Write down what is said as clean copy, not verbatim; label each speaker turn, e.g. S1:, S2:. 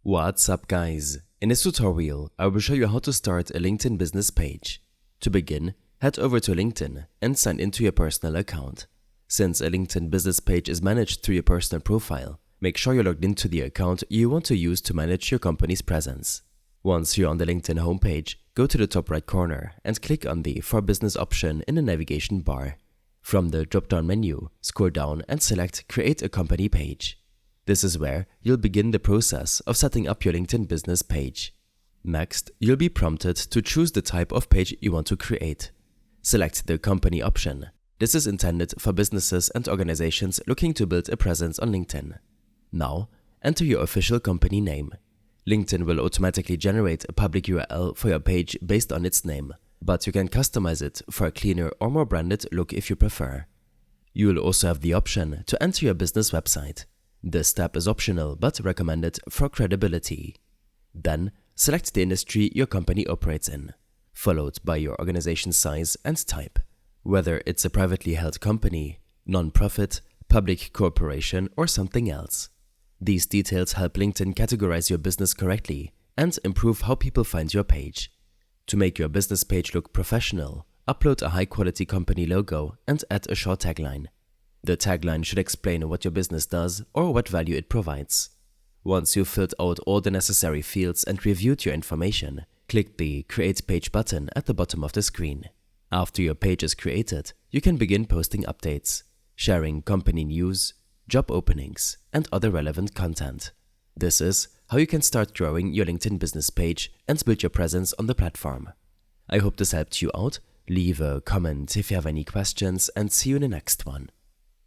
S1: What's up guys? In this tutorial, I will show you how to start a LinkedIn business page. To begin, head over to LinkedIn and sign into your personal account. Since a LinkedIn business page is managed through your personal profile, make sure you're logged into the account you want to use to manage your company's presence. Once you're on the LinkedIn homepage, go to the top right corner and click on the For Business option in the navigation bar. From the drop-down menu, scroll down and select Create a Company Page. This is where you'll begin the process of setting up your LinkedIn business page. Next, you'll be prompted to choose the type of page you want to create. Select the Company option. This is intended for businesses and organizations looking to build a presence on LinkedIn. Now, enter your official company name. LinkedIn will automatically generate a public URL for your page based on its name, but you can customize it for a cleaner or more branded look if you prefer. You will also have the option to enter your business website. This step is optional but recommended for credibility. Then, select the industry your company operates in, followed by your organization size and type, whether it's a privately held company, non-profit, public corporation, or something else. These details help LinkedIn categorize your business correctly and improve how people find your page. To make your business page look professional, upload a high-quality company logo and add a short tagline. The tagline should explain what your business does or what value it provides. Once you've filled out all the necessary fields and reviewed your information, click the Create Page button at the bottom of the screen. After your page is created, you can begin posting updates, sharing company news, job openings, and other relevant content. This is how you can start growing your LinkedIn business page and build your presence on the platform. I hope this helped you out. Leave a comment if you have any questions and see you in the next one.